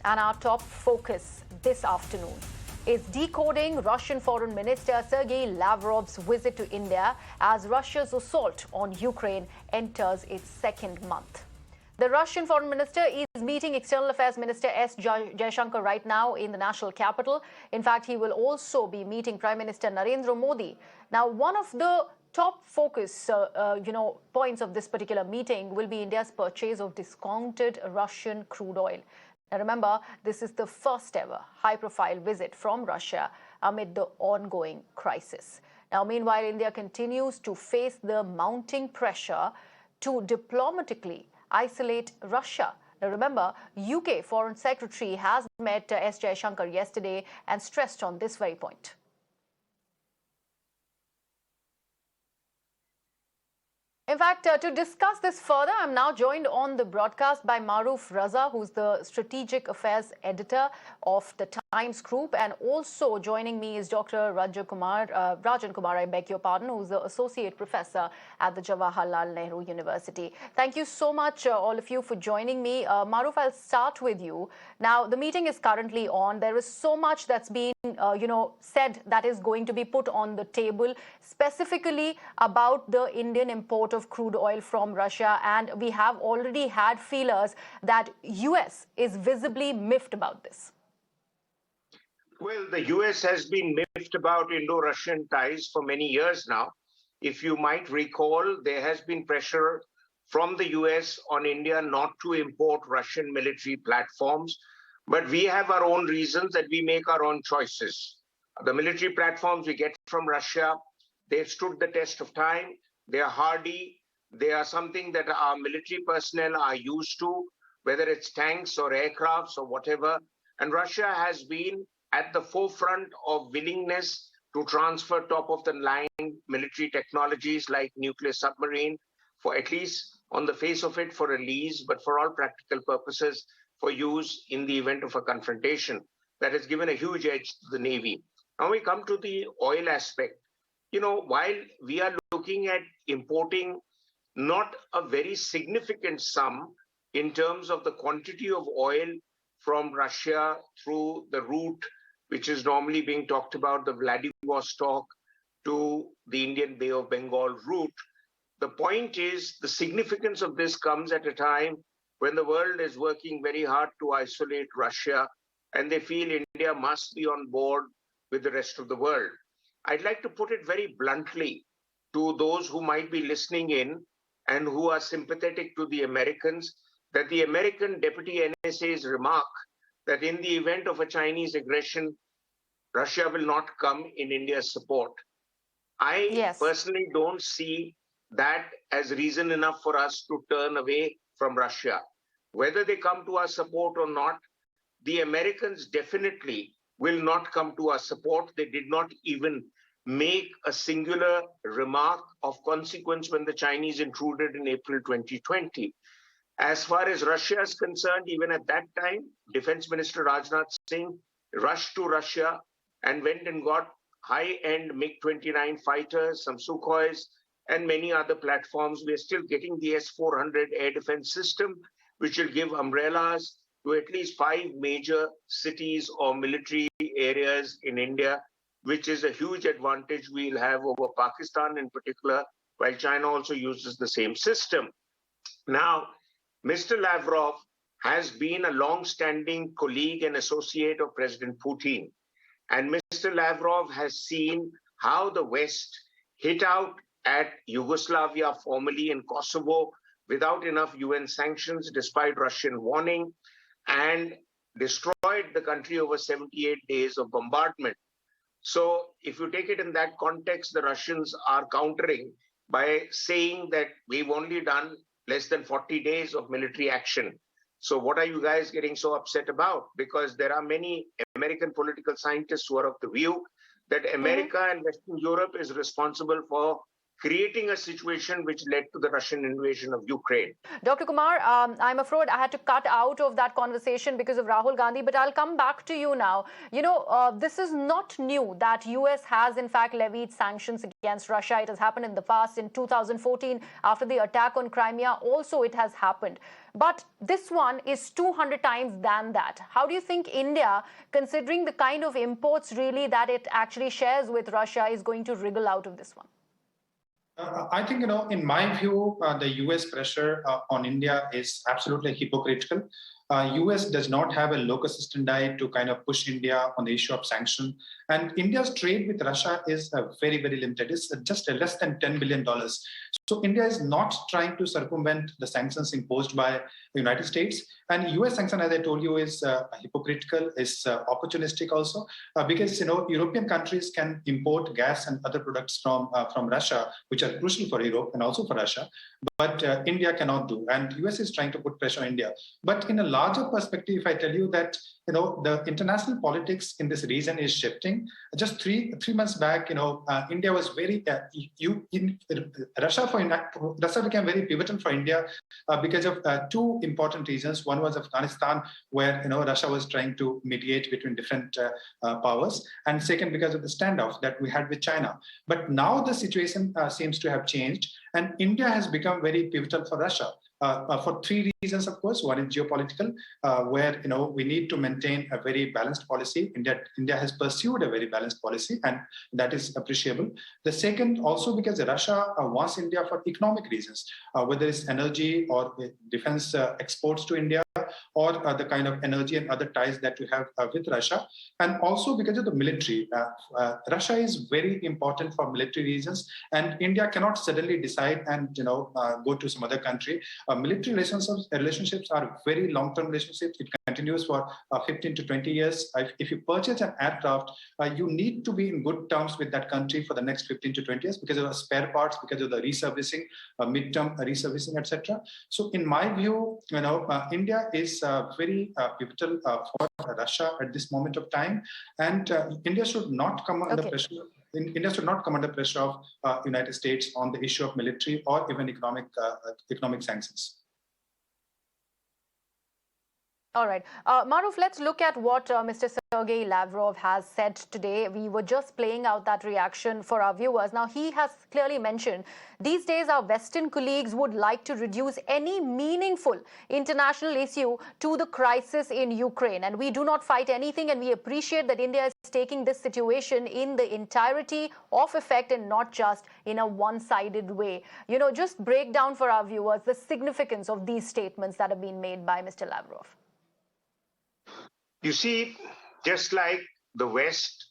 And our top focus this afternoon is decoding Russian Foreign Minister Sergey Lavrov's visit to India as Russia's assault on Ukraine enters its second month. The Russian Foreign Minister is meeting External Affairs Minister Jaishankar right now in the national capital. In fact, he will also be meeting Prime Minister Narendra Modi. Now, one of the top focus points of this particular meeting will be India's purchase of discounted Russian crude oil. Now remember, this is the first ever high-profile visit from Russia amid the ongoing crisis. Now, meanwhile, India continues to face the mounting pressure to diplomatically isolate Russia. Now remember, UK Foreign Secretary has met S. Jaishankar yesterday and stressed on this very point. In fact, to discuss this further, I'm now joined on the broadcast by Maruf Raza, who's the Strategic Affairs Editor of the Times Group. And also joining me is Dr. Rajan Kumar, I beg your pardon, who's the Associate Professor at the Jawaharlal Nehru University. Thank you so much, all of you, for joining me. Maruf, I'll start with you. Now, the meeting is currently on. There is so much that's been, said that is going to be put on the table, specifically about the Indian import of crude oil from Russia, and we have already had feelers that US is visibly miffed about this. Well, the US has been miffed about Indo-Russian ties for many years now. If you might recall, there has been pressure from the US on India not to import Russian military platforms, but we have our own reasons that we make our own choices. The military platforms we get from Russia, they've stood the test of time. They are hardy. They are something that our military personnel are used to, whether it's tanks or aircrafts or whatever. And Russia has been at the forefront of willingness to transfer top-of-the-line military technologies like nuclear submarine, for at least on the face of it for a lease, but for all practical purposes for use in the event of a confrontation. That has given a huge edge to the Navy. Now we come to the oil aspect. While we are looking at importing not a very significant sum in terms of the quantity of oil from Russia through the route, which is normally being talked about, the Vladivostok to the Indian Bay of Bengal route. The point is, the significance of this comes at a time when the world is working very hard to isolate Russia, and they feel India must be on board with the rest of the world. I'd like to put it very bluntly to those who might be listening in and who are sympathetic to the Americans, that the American Deputy NSA's remark that in the event of a Chinese aggression, Russia will not come in India's support. I personally don't see that as reason enough for us to turn away from Russia. Whether they come to our support or not, the Americans definitely will not come to our support. They did not even make a singular remark of consequence when the Chinese intruded in April 2020. As far as Russia is concerned, even at that time, Defense Minister Rajnath Singh rushed to Russia and went and got high-end MiG-29 fighters, some Sukhois, and many other platforms. We are still getting the S-400 air defense system, which will give umbrellas to at least 5 major cities or military areas in India, which is a huge advantage we'll have over Pakistan in particular, while China also uses the same system. Now, Mr. Lavrov has been a long-standing colleague and associate of President Putin. And Mr. Lavrov has seen how the West hit out at Yugoslavia, formerly in Kosovo, without enough UN sanctions, despite Russian warning, and destroyed the country over 78 days of bombardment. So if you take it in that context, the Russians are countering by saying that we've only done less than 40 days of military action. So what are you guys getting so upset about? Because there are many American political scientists who are of the view that America and Western Europe is responsible for creating a situation which led to the Russian invasion of Ukraine. Dr. Kumar, I'm afraid I had to cut out of that conversation because of Rahul Gandhi, but I'll come back to you now. This is not new that US has in fact levied sanctions against Russia. It has happened in the past. In 2014, after the attack on Crimea, also it has happened. But this one is 200 times than that. How do you think India, considering the kind of imports really that it actually shares with Russia, is going to wriggle out of this one? I think, in my view, the US pressure on India is absolutely hypocritical. US does not have a locus standi to kind of push India on the issue of sanction. And India's trade with Russia is very, very limited. It's just less than $10 billion. So India is not trying to circumvent the sanctions imposed by the United States. And US sanction, as I told you, is hypocritical, is opportunistic also, because European countries can import gas and other products from Russia, which are crucial for Europe and also for Russia. But India cannot do. And US is trying to put pressure on India. But in a larger perspective, if I tell you that the international politics in this region is shifting. Just three months back, India was very Russia became very pivotal for India because of two important reasons. One was Afghanistan, where Russia was trying to mediate between different powers, and second, because of the standoff that we had with China. But now the situation seems to have changed, and India has become very pivotal for Russia. For three reasons, of course. One is geopolitical, where we need to maintain a very balanced policy. India has pursued a very balanced policy, and that is appreciable. The second, also because Russia wants India for economic reasons, whether it's energy or defense exports to India, or the kind of energy and other ties that we have with Russia, and also because of the military. Russia is very important for military reasons, and India cannot suddenly decide and go to some other country. Military relationships are very long-term relationships. It continues for 15 to 20 years. If you purchase an aircraft, you need to be in good terms with that country for the next 15 to 20 years because of the spare parts, because of the reservicing, midterm reservicing, etc. So in my view, India is very pivotal for Russia at this moment of time, and India should not come under pressure. India should not come under pressure of United States on the issue of military or even economic sanctions. All right. Maruf, let's look at what Mr. Sergey Lavrov has said today. We were just playing out that reaction for our viewers. Now, he has clearly mentioned these days our Western colleagues would like to reduce any meaningful international issue to the crisis in Ukraine. And we do not fight anything, and we appreciate that India is taking this situation in the entirety of effect and not just in a one-sided way. Just break down for our viewers the significance of these statements that have been made by Mr. Lavrov. You see, just like the West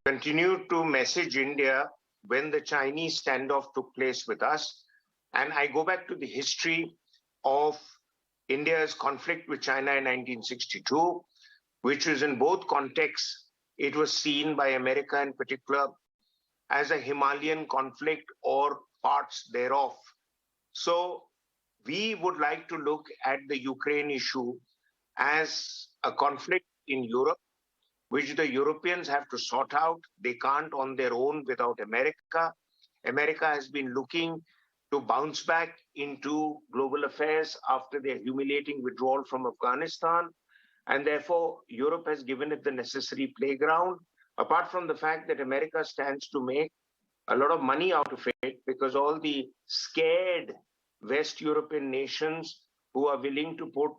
continued to message India when the Chinese standoff took place with us, and I go back to the history of India's conflict with China in 1962, which was in both contexts, it was seen by America in particular as a Himalayan conflict or parts thereof. So we would like to look at the Ukraine issue as a conflict in Europe, which the Europeans have to sort out. They can't on their own without America. America has been looking to bounce back into global affairs after their humiliating withdrawal from Afghanistan. And therefore, Europe has given it the necessary playground, apart from the fact that America stands to make a lot of money out of it, because all the scared West European nations who are willing to put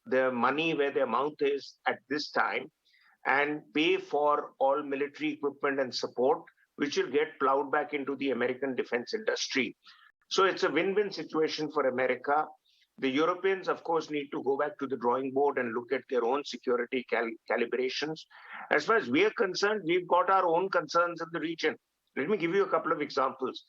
their money where their mouth is at this time and pay for all military equipment and support, which will get plowed back into the American defense industry. So it's a win-win situation for America. The Europeans, of course, need to go back to the drawing board and look at their own security calibrations. As far as we are concerned, we've got our own concerns in the region. Let me give you a couple of examples.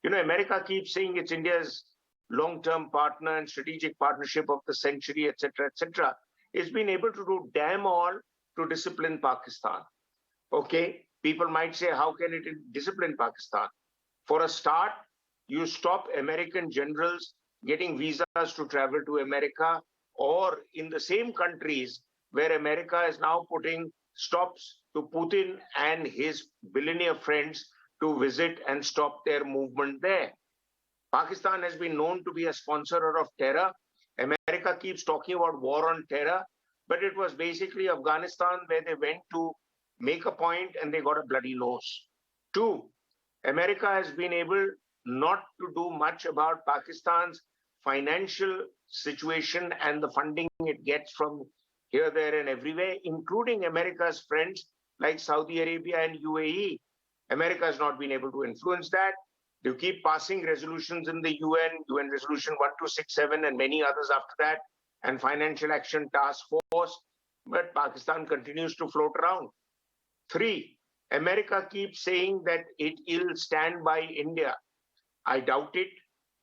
America keeps saying it's India's long-term partner and strategic partnership of the century, etc., etc. It's been able to do damn all to discipline Pakistan. Okay, people might say, how can it discipline Pakistan? For a start, you stop American generals getting visas to travel to America, or in the same countries where America is now putting stops to Putin and his billionaire friends to visit and stop their movement there. Pakistan has been known to be a sponsor of terror. America keeps talking about war on terror, but it was basically Afghanistan where they went to make a point and they got a bloody nose. Two, America has been able not to do much about Pakistan's financial situation and the funding it gets from here, there, and everywhere, including America's friends like Saudi Arabia and UAE. America has not been able to influence that. They keep passing resolutions in the UN Resolution 1267 and many others after that, and Financial Action Task Force, but Pakistan continues to float around. Three, America keeps saying that it'll stand by India. I doubt it,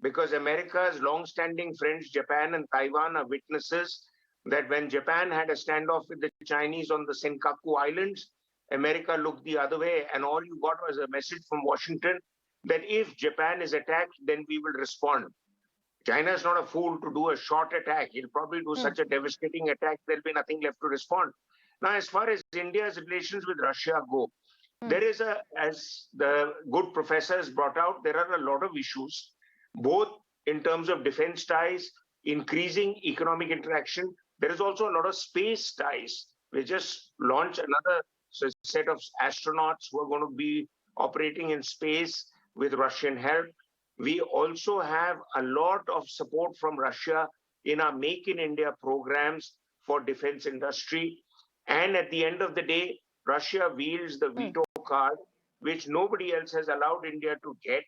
because America's long-standing friends, Japan and Taiwan, are witnesses that when Japan had a standoff with the Chinese on the Senkaku Islands, America looked the other way, and all you got was a message from Washington that if Japan is attacked, then we will respond. China is not a fool to do a short attack. He'll probably do such a devastating attack, there'll be nothing left to respond. Now, as far as India's relations with Russia go, there is as the good professors brought out, there are a lot of issues, both in terms of defense ties, increasing economic interaction. There is also a lot of space ties. We just launched another set of astronauts who are going to be operating in space with Russian help. We also have a lot of support from Russia in our Make in India programs for defense industry. And at the end of the day, Russia wields the veto card, which nobody else has allowed India to get.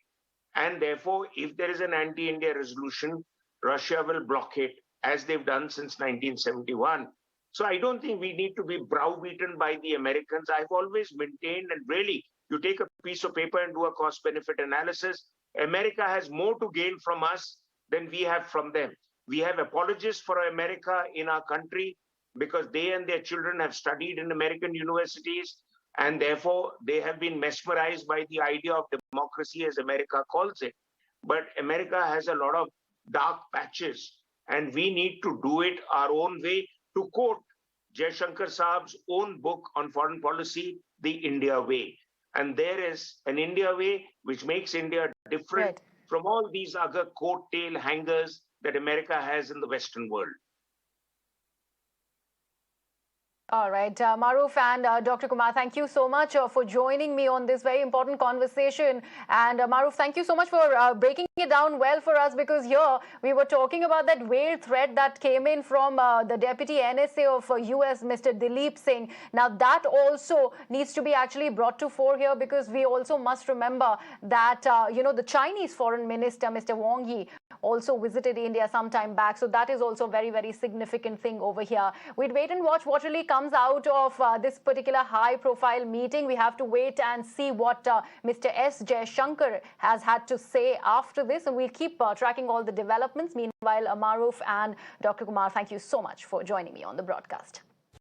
And therefore, if there is an anti-India resolution, Russia will block it, as they've done since 1971. So I don't think we need to be browbeaten by the Americans. I've always maintained, and really, you take a piece of paper and do a cost-benefit analysis, America has more to gain from us than we have from them. We have apologists for America in our country because they and their children have studied in American universities, and therefore they have been mesmerized by the idea of democracy, as America calls it. But America has a lot of dark patches, and we need to do it our own way. To quote Jaishankar Saab's own book on foreign policy, The India Way. And there is an India way which makes India different from all these other coattail hangers that America has in the Western world. All right, Maruf and Dr. Kumar, thank you so much for joining me on this very important conversation. And Maruf, thank you so much for breaking it down well for us, because here we were talking about that veiled threat that came in from the Deputy NSA of US, Mr. Dileep Singh. Now, that also needs to be actually brought to fore here, because we also must remember that, the Chinese Foreign Minister, Mr. Wang Yi, also visited India some time back. So that is also a very, very significant thing over here. We'd wait and watch what really comes out of this particular high-profile meeting. We have to wait and see what Mr. S. Jaishankar has had to say after this, and we'll keep tracking all the developments. Meanwhile, Maruf and Dr. Kumar, thank you so much for joining me on the broadcast.